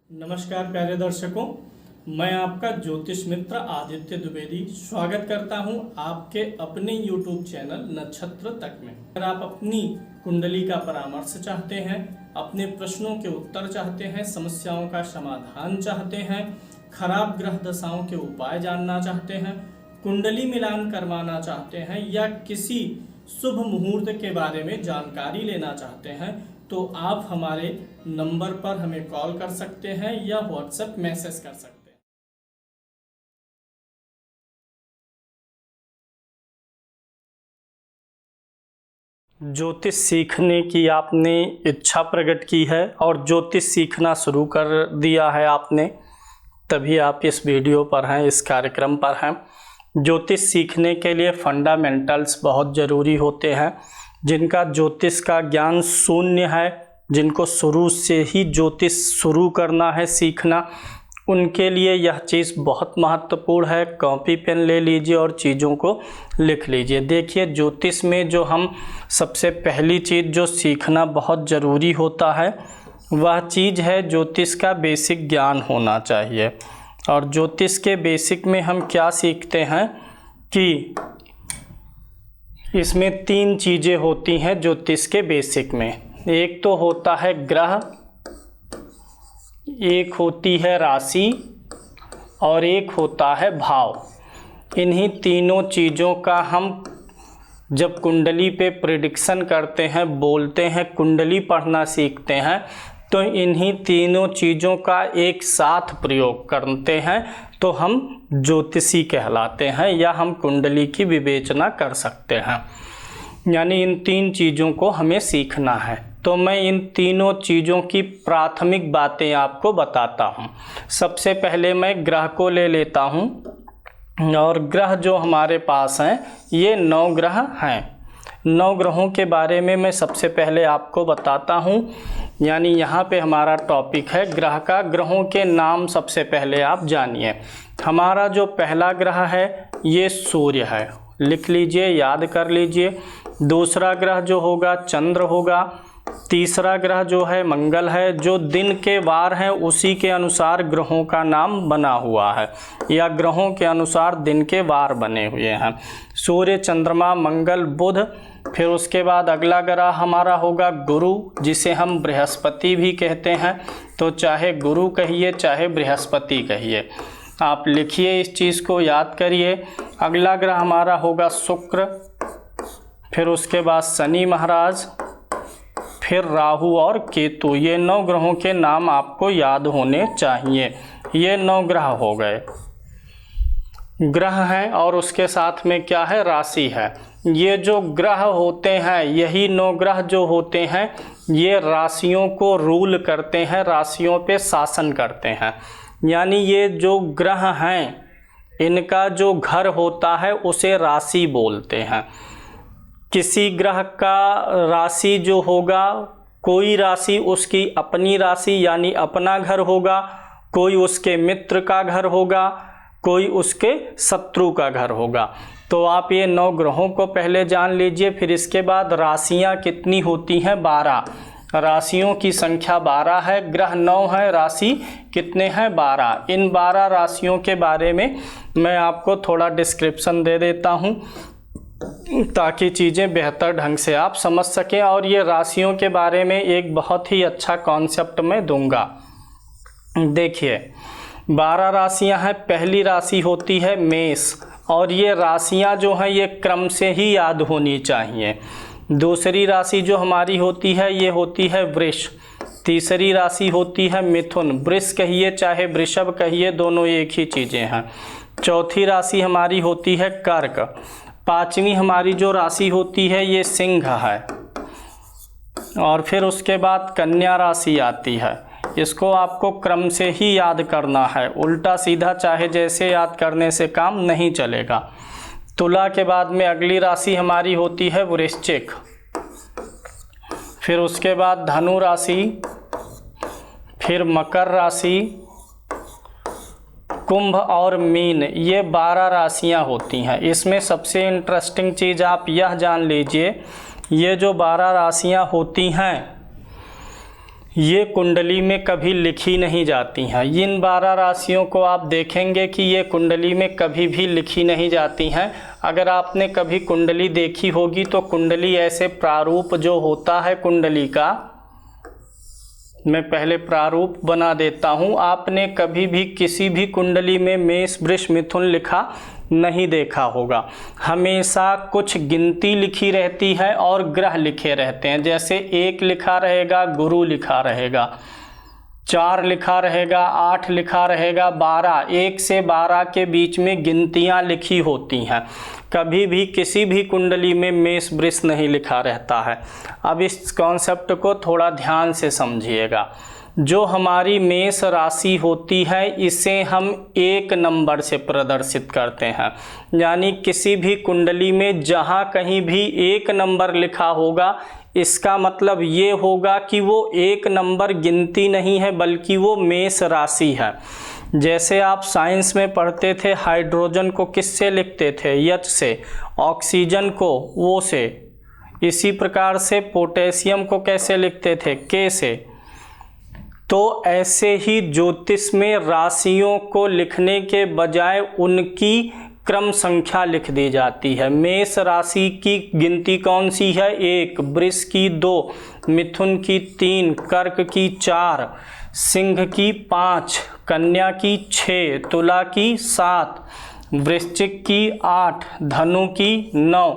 नमस्कार प्यारे दर्शकों, मैं आपका ज्योतिष मित्र आदित्य द्विवेदी स्वागत करता हूं आपके अपने YouTube चैनल नक्षत्र तक में। अगर आप अपनी कुंडली का परामर्श चाहते हैं, अपने प्रश्नों के उत्तर चाहते हैं, समस्याओं का समाधान चाहते हैं, खराब ग्रह दशाओं के उपाय जानना चाहते हैं, कुंडली मिलान करवाना चाहते हैं या किसी शुभ मुहूर्त के बारे में जानकारी लेना चाहते हैं तो आप हमारे नंबर पर हमें कॉल कर सकते हैं या व्हाट्सएप मैसेज कर सकते हैं। ज्योतिष सीखने की आपने इच्छा प्रकट की है और ज्योतिष सीखना शुरू कर दिया है आपने, तभी आप इस वीडियो पर हैं, इस कार्यक्रम पर हैं। ज्योतिष सीखने के लिए फंडामेंटल्स बहुत ज़रूरी होते हैं। जिनका ज्योतिष का ज्ञान शून्य है, जिनको शुरू से ही ज्योतिष शुरू करना है सीखना, उनके लिए यह चीज़ बहुत महत्वपूर्ण है। कॉपी पेन ले लीजिए और चीज़ों को लिख लीजिए। देखिए, ज्योतिष में जो हम सबसे पहली चीज़ जो सीखना बहुत ज़रूरी होता है वह चीज़ है ज्योतिष का बेसिक ज्ञान होना चाहिए। और ज्योतिष के बेसिक में हम क्या सीखते हैं कि इसमें 3 चीज़ें होती हैं ज्योतिष के बेसिक में। एक तो होता है ग्रह, एक होती है राशि और एक होता है भाव। इन्हीं तीनों चीज़ों का हम जब कुंडली पे प्रेडिक्शन करते हैं, बोलते हैं, कुंडली पढ़ना सीखते हैं, तो इन्हीं तीनों चीज़ों का एक साथ प्रयोग करते हैं तो हम ज्योतिषी कहलाते हैं या हम कुंडली की विवेचना कर सकते हैं। यानी इन 3 चीज़ों को हमें सीखना है। तो मैं इन तीनों चीज़ों की प्राथमिक बातें आपको बताता हूँ। सबसे पहले मैं ग्रह को ले लेता हूँ और ग्रह जो हमारे पास हैं ये 9 ग्रह हैं। 9 ग्रहों के बारे में मैं सबसे पहले आपको बताता हूँ। यानी यहाँ पे हमारा टॉपिक है ग्रह का। ग्रहों के नाम सबसे पहले आप जानिए। हमारा जो पहला ग्रह है ये सूर्य है, लिख लीजिए, याद कर लीजिए। दूसरा ग्रह जो होगा चंद्र होगा। तीसरा ग्रह जो है मंगल है। जो दिन के वार हैं उसी के अनुसार ग्रहों का नाम बना हुआ है या ग्रहों के अनुसार दिन के वार बने हुए हैं। सूर्य, चंद्रमा, मंगल, बुध। फिर उसके बाद अगला ग्रह हमारा होगा गुरु, जिसे हम बृहस्पति भी कहते हैं। तो चाहे गुरु कहिए चाहे बृहस्पति कहिए, आप लिखिए, इस चीज़ को याद करिए। अगला ग्रह हमारा होगा शुक्र, फिर उसके बाद शनि महाराज, फिर राहु और केतु। ये 9 ग्रहों के नाम आपको याद होने चाहिए। ये 9 ग्रह हो गए, ग्रह हैं। और उसके साथ में क्या है, राशि है। ये जो ग्रह होते हैं, यही 9 ग्रह जो होते हैं, ये राशियों को रूल करते हैं, राशियों पे शासन करते हैं। यानी ये जो ग्रह हैं इनका जो घर होता है उसे राशि बोलते हैं। किसी ग्रह का राशि जो होगा, कोई राशि उसकी अपनी राशि यानी अपना घर होगा, कोई उसके मित्र का घर होगा, कोई उसके शत्रु का घर होगा। तो आप ये 9 ग्रहों को पहले जान लीजिए। फिर इसके बाद राशियां कितनी होती हैं, 12। राशियों की संख्या 12 है। ग्रह 9 है, राशि कितने हैं, 12। इन 12 राशियों के बारे में मैं आपको थोड़ा डिस्क्रिप्शन दे देता हूँ ताकि चीज़ें बेहतर ढंग से आप समझ सकें। और ये राशियों के बारे में एक बहुत ही अच्छा कॉन्सेप्ट मैं दूंगा। देखिए, 12 राशियां हैं। पहली राशि होती है मेष, और ये राशियां जो हैं ये क्रम से ही याद होनी चाहिए। दूसरी राशि जो हमारी होती है ये होती है वृष। तीसरी राशि होती है मिथुन। वृष कहिए चाहे वृषभ कहिए, दोनों एक ही चीज़ें हैं। चौथी राशि हमारी होती है कर्क। 5वीं हमारी जो राशि होती है ये सिंह है। और फिर उसके बाद कन्या राशि आती है। इसको आपको क्रम से ही याद करना है, उल्टा सीधा चाहे जैसे याद करने से काम नहीं चलेगा। तुला के बाद में अगली राशि हमारी होती है वृश्चिक। फिर उसके बाद धनु राशि, फिर मकर राशि, कुंभ और मीन। ये 12 राशियां होती हैं। इसमें सबसे इंटरेस्टिंग चीज़ आप यह जान लीजिए, ये जो 12 राशियां होती हैं ये कुंडली में कभी लिखी नहीं जाती हैं। इन 12 राशियों को आप देखेंगे कि ये कुंडली में कभी भी लिखी नहीं जाती हैं। अगर आपने कभी कुंडली देखी होगी तो कुंडली ऐसे प्रारूप जो होता है कुंडली का, मैं पहले प्रारूप बना देता हूँ। आपने कभी भी किसी भी कुंडली में मेष वृष मिथुन लिखा नहीं देखा होगा। हमेशा कुछ गिनती लिखी रहती है और ग्रह लिखे रहते हैं। जैसे 1 लिखा रहेगा, गुरु लिखा रहेगा, 4 लिखा रहेगा, 8 लिखा रहेगा, 12, 1 से 12 के बीच में गिनतियां लिखी होती हैं। कभी भी किसी भी कुंडली में मेष वृष नहीं लिखा रहता है। अब इस कॉन्सेप्ट को थोड़ा ध्यान से समझिएगा। जो हमारी मेष राशि होती है इसे हम 1 नंबर से प्रदर्शित करते हैं। यानी किसी भी कुंडली में जहाँ कहीं भी 1 नंबर लिखा होगा, इसका मतलब ये होगा कि वो 1 नंबर गिनती नहीं है बल्कि वो मेष राशि है। जैसे आप साइंस में पढ़ते थे, हाइड्रोजन को किससे लिखते थे? एच से, ऑक्सीजन को O से, इसी प्रकार से पोटेशियम को कैसे लिखते थे? K से। तो ऐसे ही ज्योतिष में राशियों को लिखने के बजाय उनकी क्रम संख्या लिख दी जाती है। मेष राशि की गिनती कौन सी है? 1, वृष की 2, मिथुन की 3, कर्क की 4, सिंह की 5, कन्या की 6, तुला की 7, वृश्चिक की 8, धनु की 9,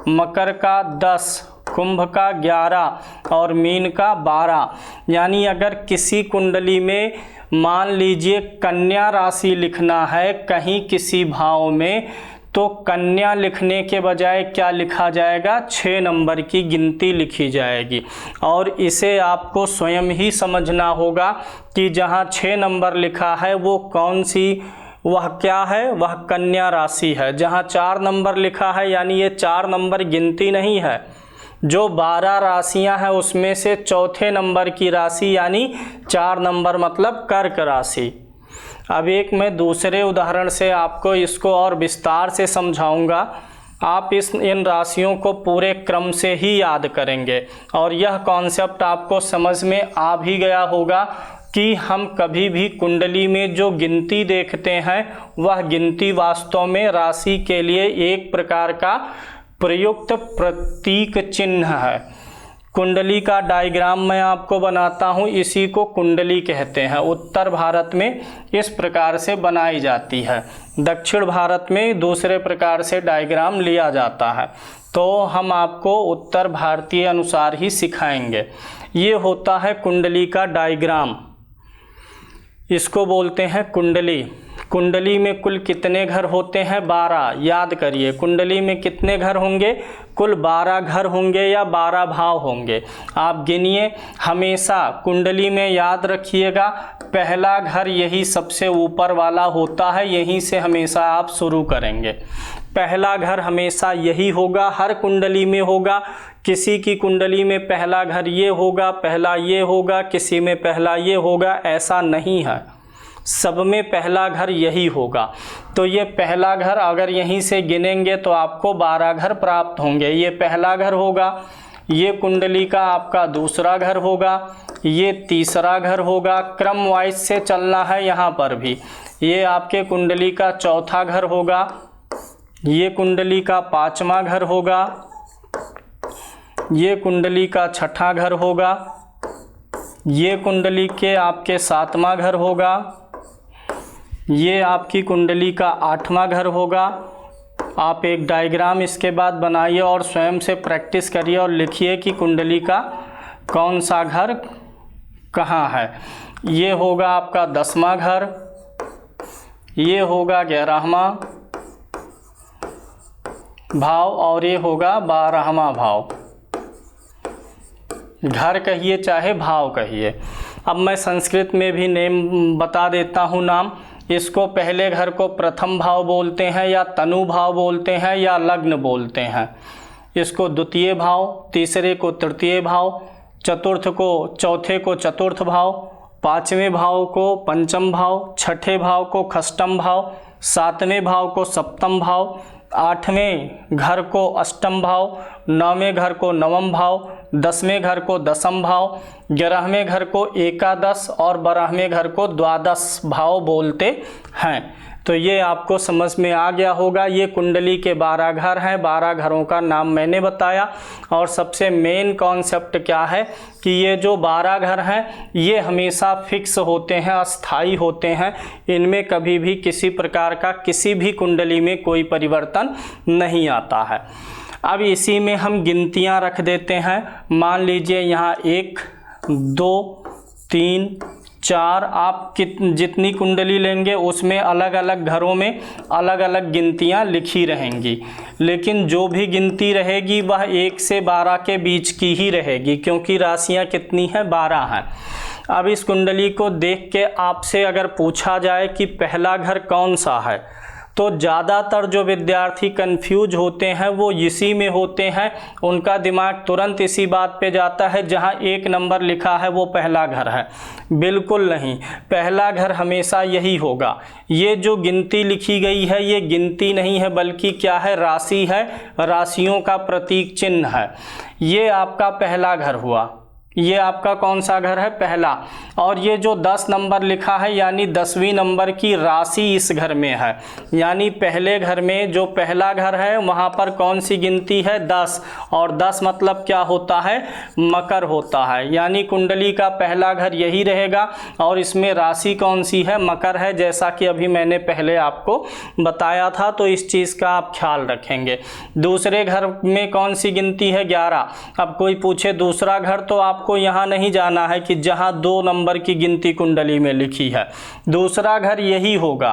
मकर का 10, कुंभ का 11 और मीन का 12। यानी अगर किसी कुंडली में मान लीजिए कन्या राशि लिखना है कहीं किसी भाव में, तो कन्या लिखने के बजाय क्या लिखा जाएगा? 6 नंबर की गिनती लिखी जाएगी। और इसे आपको स्वयं ही समझना होगा कि जहाँ 6 नंबर लिखा है वो कौन सी, वह क्या है? वह कन्या राशि है। जहाँ 4 नंबर लिखा है यानी ये 4 नंबर गिनती नहीं है। जो 12 राशियां हैं उसमें से चौथे नंबर की राशि यानी 4 नंबर मतलब कर्क राशि। अब एक मैं दूसरे उदाहरण से आपको इसको और विस्तार से समझाऊंगा। आप इन राशियों को पूरे क्रम से ही याद करेंगे और यह कॉन्सेप्ट आपको समझ में आ भी गया होगा कि हम कभी भी कुंडली में जो गिनती देखते हैं वह गिनती वास्तव में राशि के लिए एक प्रकार का प्रयुक्त प्रतीक चिन्ह है। कुंडली का डायग्राम मैं आपको बनाता हूँ, इसी को कुंडली कहते हैं। उत्तर भारत में इस प्रकार से बनाई जाती है, दक्षिण भारत में दूसरे प्रकार से डायग्राम लिया जाता है। तो हम आपको उत्तर भारतीय अनुसार ही सिखाएंगे। ये होता है कुंडली का डायग्राम, इसको बोलते हैं कुंडली। कुंडली में कुल कितने घर होते हैं? 12। याद करिए, कुंडली में कितने घर होंगे? कुल 12 घर होंगे या 12 भाव होंगे। आप गिनिए। हमेशा कुंडली में याद रखिएगा पहला घर यही सबसे ऊपर वाला होता है, यहीं से हमेशा आप शुरू करेंगे। पहला घर हमेशा यही होगा, हर कुंडली में होगा। किसी की कुंडली में पहला घर ये होगा, पहला ये होगा, किसी में पहला ये होगा, ऐसा नहीं है। सब में पहला घर यही होगा। तो ये पहला घर अगर यहीं से गिनेंगे तो आपको 12 घर प्राप्त होंगे। ये पहला घर होगा, ये कुंडली का आपका दूसरा घर होगा, ये तीसरा घर होगा। क्रम वाइज से चलना है यहाँ पर भी। ये आपके कुंडली का चौथा घर होगा, ये कुंडली का 5वां घर होगा, ये कुंडली का 6ठा घर होगा, ये कुंडली के आपके 7वां घर होगा, ये आपकी कुंडली का 8वां घर होगा। आप एक डायग्राम इसके बाद बनाइए और स्वयं से प्रैक्टिस करिए और लिखिए कि कुंडली का कौन सा घर कहाँ है। ये होगा आपका 10वां घर, ये होगा 11वां भाव और ये होगा 12वां भाव। घर कहिए चाहे भाव कहिए। अब मैं संस्कृत में भी नेम बता देता हूँ नाम। इसको पहले घर को प्रथम भाव बोलते हैं या तनु भाव बोलते हैं या लग्न बोलते हैं। इसको द्वितीय भाव, तीसरे को तृतीय भाव, चतुर्थ को चौथे को चतुर्थ भाव, 5वें भाव को पंचम भाव, 6ठे भाव को षष्ठम भाव, 7वें भाव को सप्तम भाव, 8वें घर को अष्टम भाव, 9वें घर को नवम भाव, 10वें घर को दसम भाव, 11वें घर को एकादश और 12वें घर को द्वादश भाव बोलते हैं। तो ये आपको समझ में आ गया होगा। ये कुंडली के 12 घर हैं, 12 घरों का नाम मैंने बताया। और सबसे मेन कॉन्सेप्ट क्या है कि ये जो 12 घर हैं ये हमेशा फिक्स होते हैं, अस्थाई होते हैं। इनमें कभी भी किसी प्रकार का किसी भी कुंडली में कोई परिवर्तन नहीं आता है। अब इसी में हम गिनतियां रख देते हैं। मान लीजिए यहाँ 1 2 3 4, आप जितनी कुंडली लेंगे उसमें अलग अलग घरों में अलग अलग गिनतियां लिखी रहेंगी, लेकिन जो भी गिनती रहेगी वह 1 से 12 के बीच की ही रहेगी, क्योंकि राशियां कितनी हैं, 12 हैं। अब इस कुंडली को देख के आपसे अगर पूछा जाए कि पहला घर कौन सा है, तो ज़्यादातर जो विद्यार्थी कंफ्यूज होते हैं वो इसी में होते हैं। उनका दिमाग तुरंत इसी बात पे जाता है जहां 1 नंबर लिखा है वो पहला घर है। बिल्कुल नहीं, पहला घर हमेशा यही होगा। ये जो गिनती लिखी गई है ये गिनती नहीं है, बल्कि क्या है, राशि है, राशियों का प्रतीक चिन्ह है। ये आपका पहला घर हुआ। ये आपका कौन सा घर है, पहला। और ये जो 10 नंबर लिखा है यानी 10वीं नंबर की राशि इस घर में है। यानी पहले घर में जो पहला घर है वहाँ पर कौन सी गिनती है, 10। और 10 मतलब क्या होता है, मकर होता है। यानी कुंडली का पहला घर यही रहेगा और इसमें राशि कौन सी है, मकर है, जैसा कि अभी मैंने पहले आपको बताया था। तो इस चीज़ का आप ख्याल रखेंगे। दूसरे घर में कौन सी गिनती है, 11। अब कोई पूछे दूसरा घर, तो आपको यहाँ नहीं जाना है कि जहाँ 2 नंबर की गिनती कुंडली में लिखी है, दूसरा घर यही होगा।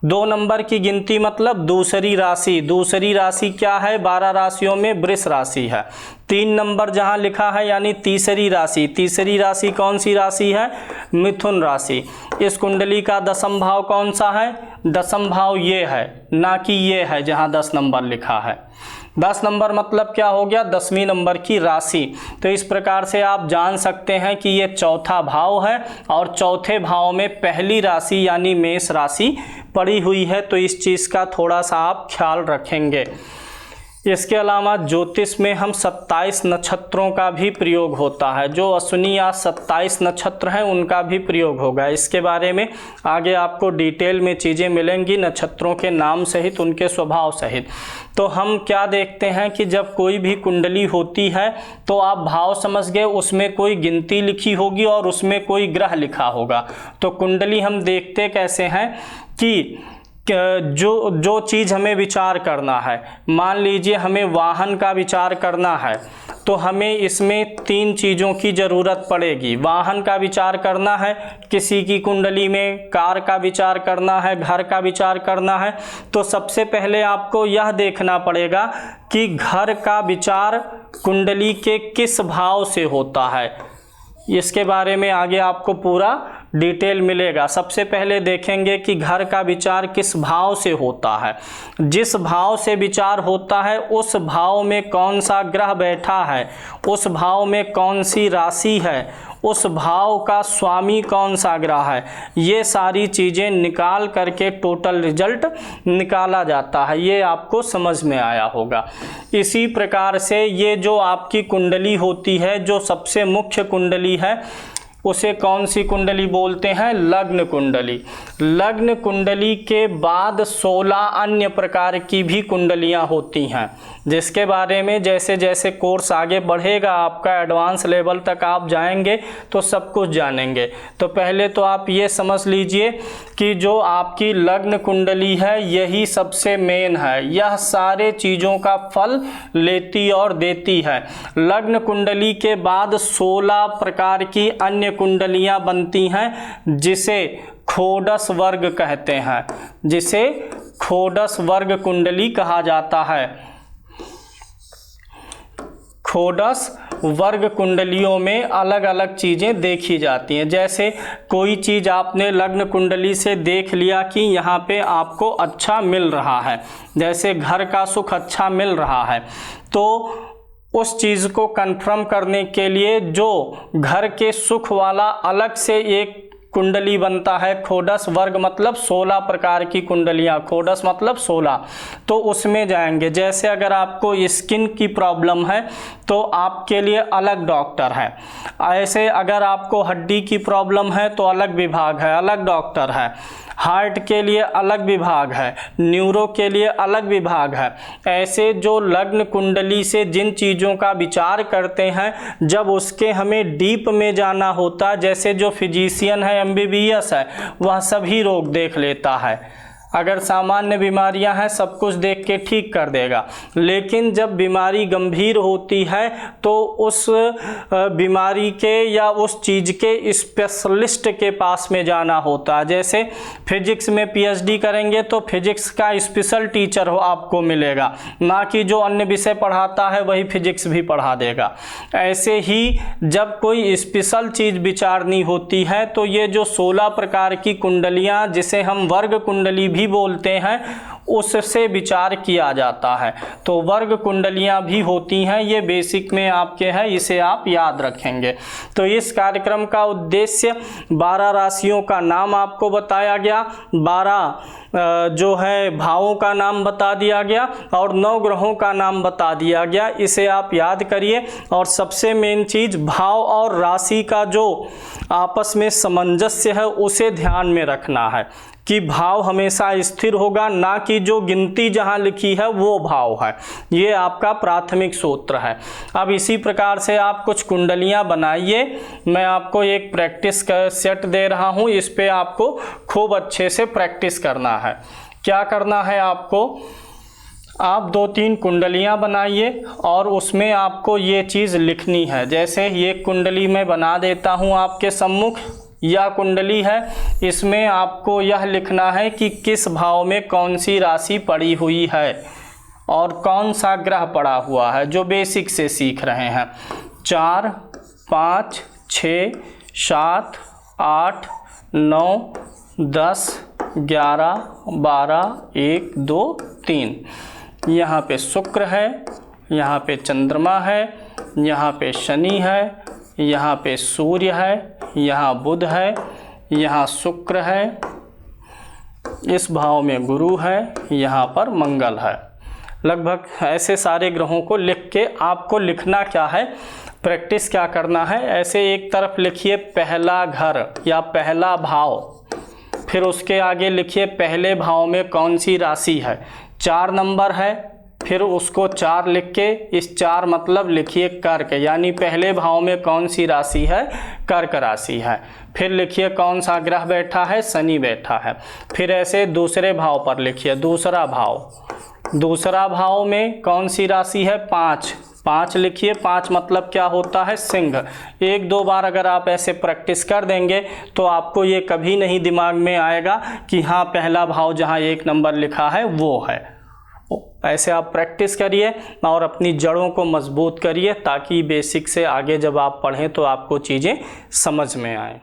2 नंबर की गिनती मतलब दूसरी राशि। दूसरी राशि क्या है, 12 राशियों में वृष राशि है। 3 नंबर जहाँ लिखा है यानी तीसरी राशि। तीसरी राशि कौन सी राशि है, मिथुन राशि। इस कुंडली का दसम भाव कौन सा है, दसम भाव ये है, ना कि ये है जहाँ 10 नंबर लिखा है। 10 नंबर मतलब क्या हो गया, 10वीं नंबर की राशि। तो इस प्रकार से आप जान सकते हैं कि ये चौथा भाव है और चौथे भाव में पहली राशि यानी मेष राशि पड़ी हुई है। तो इस चीज़ का थोड़ा सा आप ख्याल रखेंगे। इसके अलावा ज्योतिष में हम 27 नक्षत्रों का भी प्रयोग होता है। जो अश्विनी या 27 नक्षत्र हैं उनका भी प्रयोग होगा। इसके बारे में आगे आपको डिटेल में चीज़ें मिलेंगी, नक्षत्रों के नाम सहित, उनके स्वभाव सहित। तो हम क्या देखते हैं कि जब कोई भी कुंडली होती है तो आप भाव समझ गए, उसमें कोई गिनती लिखी होगी और उसमें कोई ग्रह लिखा होगा। तो कुंडली हम देखते कैसे हैं कि जो चीज़ हमें विचार करना है, मान लीजिए हमें वाहन का विचार करना है तो हमें इसमें 3 चीज़ों की ज़रूरत पड़ेगी। वाहन का विचार करना है किसी की कुंडली में, कार का विचार करना है, घर का विचार करना है, तो सबसे पहले आपको यह देखना पड़ेगा कि घर का विचार कुंडली के किस भाव से होता है। इसके बारे में आगे आपको पूरा डिटेल मिलेगा। सबसे पहले देखेंगे कि घर का विचार किस भाव से होता है। जिस भाव से विचार होता है उस भाव में कौन सा ग्रह बैठा है, उस भाव में कौन सी राशि है, उस भाव का स्वामी कौन सा ग्रह है, ये सारी चीज़ें निकाल करके टोटल रिजल्ट निकाला जाता है। ये आपको समझ में आया होगा। इसी प्रकार से ये जो आपकी कुंडली होती है, जो सबसे मुख्य कुंडली है, उसे कौन सी कुंडली बोलते हैं, लग्न कुंडली। लग्न कुंडली के बाद 16 अन्य प्रकार की भी कुंडलियां होती हैं, जिसके बारे में जैसे जैसे कोर्स आगे बढ़ेगा, आपका एडवांस लेवल तक आप जाएंगे तो सब कुछ जानेंगे। तो पहले तो आप ये समझ लीजिए कि जो आपकी लग्न कुंडली है यही सबसे मेन है। यह सारे चीज़ों का फल लेती और देती है। लग्न कुंडली के बाद 16 प्रकार की अन्य कुंडलियां बनती हैं, जिसे खोडस वर्ग कहते हैं, जिसे खोडस वर्ग कुंडली कहा जाता है। खोडस वर्ग कुंडलियों में अलग अलग चीज़ें देखी जाती हैं। जैसे कोई चीज़ आपने लग्न कुंडली से देख लिया कि यहाँ पे आपको अच्छा मिल रहा है, जैसे घर का सुख अच्छा मिल रहा है, तो उस चीज़ को कंफर्म करने के लिए जो घर के सुख वाला अलग से एक कुंडली बनता है खोडस, वर्ग मतलब 16 प्रकार की कुंडलियाँ, खोडस मतलब 16, तो उसमें जाएंगे। जैसे अगर आपको स्किन की प्रॉब्लम है तो आपके लिए अलग डॉक्टर है, ऐसे अगर आपको हड्डी की प्रॉब्लम है तो अलग विभाग है, अलग डॉक्टर है, हार्ट के लिए अलग विभाग है, न्यूरो के लिए अलग विभाग है। ऐसे जो लग्न कुंडली से जिन चीज़ों का विचार करते हैं, जब उसके हमें डीप में जाना होता है, जैसे जो फिजिशियन है, MBBS है, वह सभी रोग देख लेता है। अगर सामान्य बीमारियां हैं सब कुछ देख के ठीक कर देगा, लेकिन जब बीमारी गंभीर होती है तो उस बीमारी के या उस चीज़ के स्पेशलिस्ट के पास में जाना होता है। जैसे फिजिक्स में PhD करेंगे तो फिजिक्स का स्पेशल टीचर हो आपको मिलेगा, ना कि जो अन्य विषय पढ़ाता है वही फिजिक्स भी पढ़ा देगा। ऐसे ही जब कोई स्पेशल चीज़ विचारनी होती है तो ये जो 16 प्रकार की कुंडलियाँ, जिसे हम वर्ग कुंडली भी बोलते हैं, उससे विचार किया जाता है। तो वर्ग कुंडलियां भी होती हैं, ये बेसिक में आपके हैं, इसे आप याद रखेंगे। तो इस कार्यक्रम का उद्देश्य 12 राशियों का नाम आपको बताया गया, 12 जो है भावों का नाम बता दिया गया और 9 ग्रहों का नाम बता दिया गया। इसे आप याद करिए। और सबसे मेन चीज़, भाव और राशि का जो आपस में सामंजस्य है उसे ध्यान में रखना है कि भाव हमेशा स्थिर होगा, ना कि जो गिनती जहां लिखी है वो भाव है। ये आपका प्राथमिक सूत्र है। अब इसी प्रकार से आप कुछ कुंडलियां बनाइए। मैं आपको एक प्रैक्टिस का सेट दे रहा हूं, इस पे आपको खूब अच्छे से प्रैक्टिस करना है। क्या करना है आपको, आप 2-3 कुंडलियां बनाइए और उसमें आपको ये चीज़ लिखनी है। जैसे ये कुंडली मैं बना देता हूं आपके सम्मुख, यह कुंडली है, इसमें आपको यह लिखना है कि किस भाव में कौन सी राशि पड़ी हुई है और कौन सा ग्रह पड़ा हुआ है, जो बेसिक से सीख रहे हैं। 4, 5, 6, 7, 8, 9, 10, 11, 12, 1, 2, 3। यहाँ पे शुक्र है, यहाँ पे चंद्रमा है, यहाँ पे शनि है, यहाँ पे सूर्य है, यहाँ बुध है, यहाँ शुक्र है, इस भाव में गुरु है, यहाँ पर मंगल है। लगभग ऐसे सारे ग्रहों को लिख के आपको लिखना क्या है, प्रैक्टिस क्या करना है। ऐसे एक तरफ लिखिए पहला घर या पहला भाव, फिर उसके आगे लिखिए पहले भाव में कौन सी राशि है। 4 नंबर है, फिर उसको 4 लिख के इस 4 मतलब लिखिए कर्क, यानी पहले भाव में कौन सी राशि है, कर्क राशि है। फिर लिखिए कौन सा ग्रह बैठा है, शनि बैठा है। फिर ऐसे दूसरे भाव पर लिखिए दूसरा भाव, दूसरा भाव में कौन सी राशि है, 5 लिखिए। 5 मतलब क्या होता है, सिंह। 1-2 बार अगर आप ऐसे प्रैक्टिस कर देंगे तो आपको ये कभी नहीं दिमाग में आएगा कि हाँ पहला भाव जहाँ 1 नंबर लिखा है वो है। ऐसे आप प्रैक्टिस करिए और अपनी जड़ों को मजबूत करिए, ताकि बेसिक से आगे जब आप पढ़ें तो आपको चीज़ें समझ में आएँ।